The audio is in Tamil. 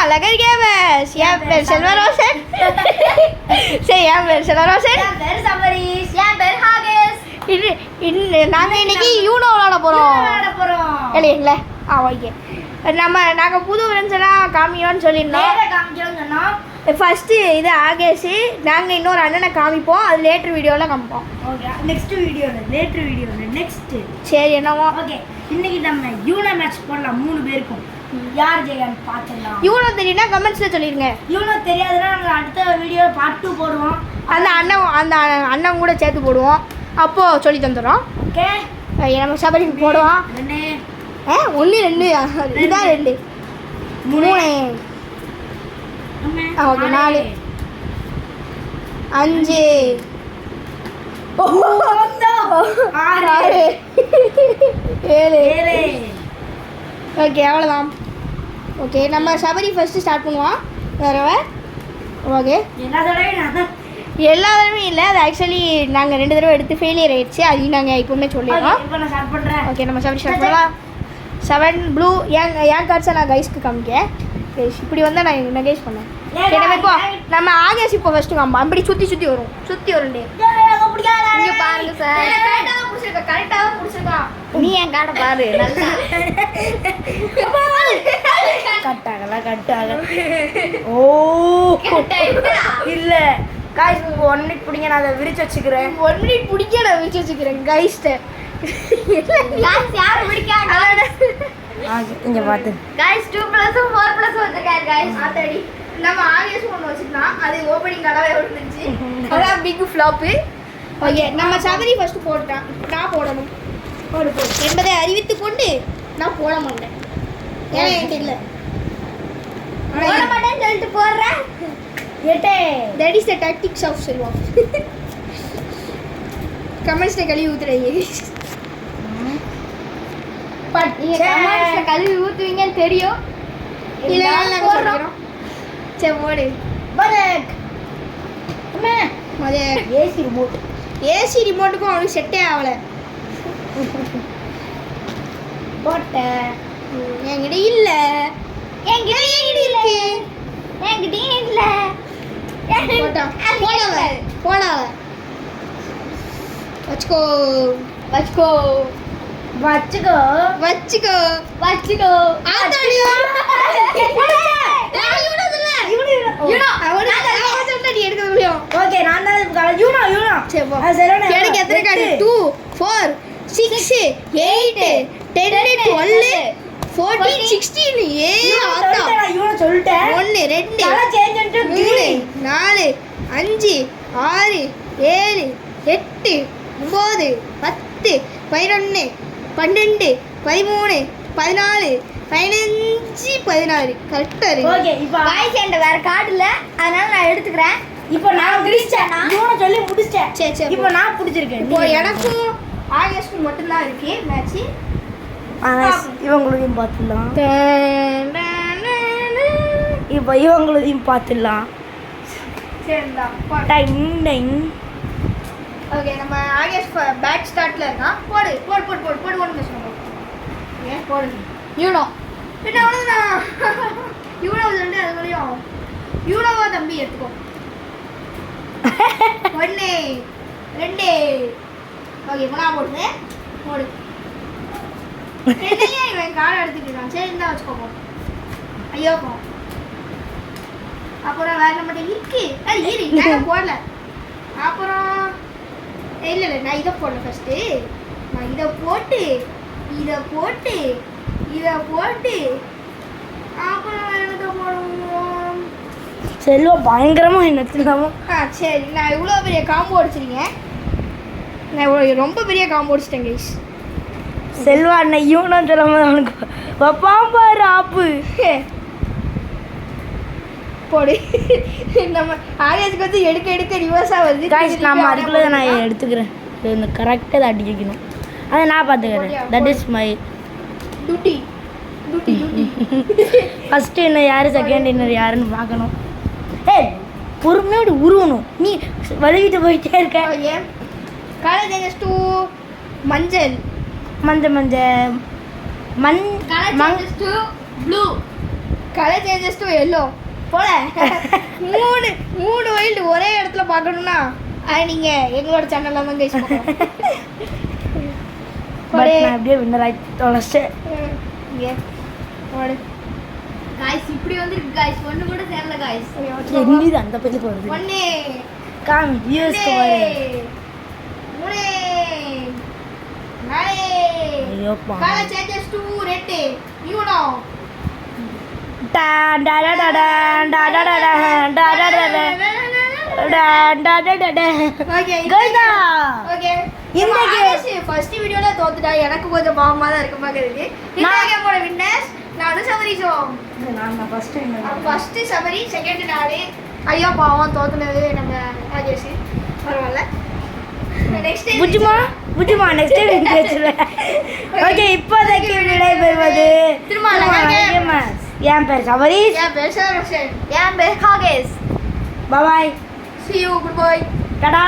அழகர் கேமர்ஸ். என் பேர் செல்வராசன். சரி, என் பேர் செல்வராசன். என் பேர் சபரீஷ். என் பேர் ஹாகேஸ். நாங்கள் இன்னைக்கு யூனோ விளாட போகிறோம் இல்லைங்களா? ஓகே. நாங்கள் புது ஃப்ரெண்ட்ஸ் எல்லாம் காமிக்கணும்னு சொல்லியிருந்தோம். ஃபஸ்ட்டு இது ஆகேஷ். நாங்கள் இன்னொரு அண்ணனை காமிப்போம். அது லேட்டர் வீடியோவில் காமிப்போம். ஓகே, லேட்டர் வீடியோவில் நெக்ஸ்ட்டு. சரி, என்னவோ. ஓகே, இன்னைக்கு நம்ம யூனோ மேட்ச் போடலாம் 3 பேருக்கும். யார் ஜெயிக்கான்னு பார்த்துடலாம். யூனோ தெரியும்னா கமெண்ட்ஸில் சொல்லிடுங்க. யூனோ தெரியாதுன்னா நாங்கள் அடுத்த வீடியோ பார்ட் 2 போடுவோம். அந்த அண்ணன் கூட சேர்த்து போடுவோம். அப்போது சொல்லி தந்துடுறோம். ஓகே, நம்ம சபரிக்கு போடுவோம். 1 2 இதான் 2 3 ஓகே 4 5 6 7 ஓகே, அவ்வளோதான். ஓகே, நம்ம சபரி ஃபஸ்ட்டு ஸ்டார்ட் பண்ணுவோம். வேறு ஓகே. எல்லா தடவையும் இல்லை, அது ஆக்சுவலி நாங்கள் 2 தடவை எடுத்து ஃபெயிலியர் ஆயிடுச்சு. அதையும் நாங்கள் எப்பவுமே சொல்லிடுறோம். ஓகே, நம்ம சபரி ஸ்டார்ட் பண்ணலாம். 7 ப்ளூ. என் கார்ட்ஸை நான் கைஸ்க்கு காமிக்கேன். இப்படி வந்தால் நான் என்ன கைஸ் பண்ணேன். இப்போ நம்ம ஆகேஷ் இப்போ ஃபஸ்ட்டு காம்பா அப்படி சுற்றி வரும். இங்கே பாருங்க சார், கரெக்டாக தான் பிடிச்சிருக்கான். நீ என் கார்டை பாரு. கட்டாகல. ஓ இல்லை காய்ஸ், 1 மினிட் பிடிங்க, நான் அதை விரிச்சு வச்சுக்கிறேன். 1 மினிட் பிடிக்க நான் விரிச்சு வச்சுக்கிறேன் கைஸ்ட்டை. யாரும் பிடிக்காங்க இங்கே பார்த்து கைஸ் 2+, 4+ வந்துருக்காரு கைஸ். ஆத்தாடி, நம்ம ஆகேஷ் ஒன்று வச்சுக்கலாம். அது ஓப்பனிங் கடவை விழுந்துருச்சு. அதான் பிக் ஃப்ளாப்பு. ஓகே, நம்ம சபரி ஃபஸ்ட்டு போட்டுட்டான். நான் போடணும் என்பதை அறிவித்து கொண்டு நான் போட மாட்டேன். ஏன்னா எனக்கு இல்லை போட மாட்டேன்னு சொல்லிட்டு போடுறேன். That is the tactics of Selva. கமெண்ட்ஸில் கழுவி ஊற்றுறீங்க. கழுவி ஊற்றுவீங்கன்னு தெரியும். இல்லை, நாங்கள் சொல்கிறோம். சரி, போடு. ஏசி ரிமோட்டுக்கும் அவனுக்கு செட்டே ஆகலை. போட்டேன். என்கிட்ட இல்லை. போடாத. வச்சுக்கோ. ஓகே, நான் தான் யூனோ. எனக்கு எத்தனை கார்டு? 2 4 6 8 10 12 14 16 சொல்லிட்டேன். 1 2 3 4 5 6 7 8 9 10 11 12 13 14 15 16 கரெக்டாக இருக்கு. ஓகே, இப்போ காய்ஸ் என்கிட்ட வேற கார்டு இல்லை, அதனால நான் எடுத்துக்கிறேன். இப்போ நான் முடிச்சிட்டேன். சொல்லி முடிச்சிட்டேன். சரி. இப்போ நான் பிடிச்சிருக்கேன். இப்போ எனக்கும் ஆகேஷ்க்கும் மட்டும்தான் இருக்கு மேட்ச். இவங்களுதையும் பார்த்துடலாம். இப்போ இவங்களுதையும் பார்த்துடலாம். ஓகே, நம்ம ஆகேஷ் பேட் ஸ்டார்ட்ல இருக்கான். போடு 1 நிமிஷம் போடு. யூனோ பின்ன அவ்வளோதான். யூனோ சொல்லிட்டு அது வரையும் யூனோவா தம்பி எடுத்துக்கோ. 1 2 ஓகே, இப்போ நான் போடு. என்னையா இவன் கார்டு எடுத்துட்டு இருக்கான். சரி, இருந்தா வச்சுக்கோங்க. ஐயோக்கோ, அப்புறம் வேற நம்ம இருக்கு. நான் போடல. அப்புறம் இல்லை நான் இதை போடல. ஃபஸ்ட்டு நான் இதை போட்டு அப்புறம் என்னத்தை போடுவோம். செல்வா பயங்கரமாக என்னத்துலாமோ. சரி, நான் இவ்வளோ பெரிய காம்போ அடிச்சிருக்கேன். நான் ரொம்ப பெரிய காம்போ அடிச்சிட்டேன் கைஸ். செல்வா அண்ணன் யூனோன்னு சொல்லும் போது அவனுக்கு பாரு ஆப்பு போடு. நம்ம ஆகேஷ்க்கு வந்து எடுக்க ரிவர்ஸாக வருது. காய்ஸ், நம்ம அதுக்குள்ளே நான் எடுத்துக்கிறேன். இந்த கரெக்டாக அதை அடி வைக்கணும். அதை நான் பார்த்துக்கிறேன். That is my duty. First இன்னும் யார், செகண்ட் இன்னும் யாருன்னு பார்க்கணும். பொறுமையோடு உருவணும். நீ வலிக்கிட்டு போயிட்டே இருக்க. கலர் சேஞ்சஸ் டு மஞ்சள் மஞ்சள் colour changes to blue. Colour changes to yellow போல மூணு மூணு வைல்டு ஒரே இடத்துல பார்க்கணும்னா அது நீங்கள் எங்களோட சேனலில் தான் கைஸ் பட் நான் அப்படியே வின்னர் ஆகி தொலைச்சேன். காய்ஸ் இப்படி வந்துருக்கு காய்ஸ் ஒன்று கூட சேரல காய்ஸ் என்னது அந்த பேருக்கு வருது ஒன்று காமி வியூஸ்க்கு பாரு. ஐயோப்பா. Colour changes to red you know டான் டா டா டா டான் டா டா டா டான் டா டா டா டான் டா டா டா டா. ஓகே கோவிந்தா. ஓகே இந்த ஃபர்ஸ்ட் வீடியோல தோத்துட்டா எனக்கு கொஞ்சம் பாவமா தான் இருக்கு பாக்குறதுக்கு. இந்த கேமோட வின்னர்ஸ் நானும் சபரிஷோ. நான் first time first Sabari second நானு. ஐயோ பாவம் தோத்துனது நம்ம ராஜேஷ். பரவாயில்ல. நெக்ஸ்ட் டைம் புஜுமா நெக்ஸ்ட் டைம் வின் பேசுவேன். ஓகே இப்போதைக்கு விடைபெறுவது திரும்ப என் பேர் சபரீஷ். என் பேர் சரோஷன். என் பேர் காகேஷ். பாய். See you. Goodbye. டாடா.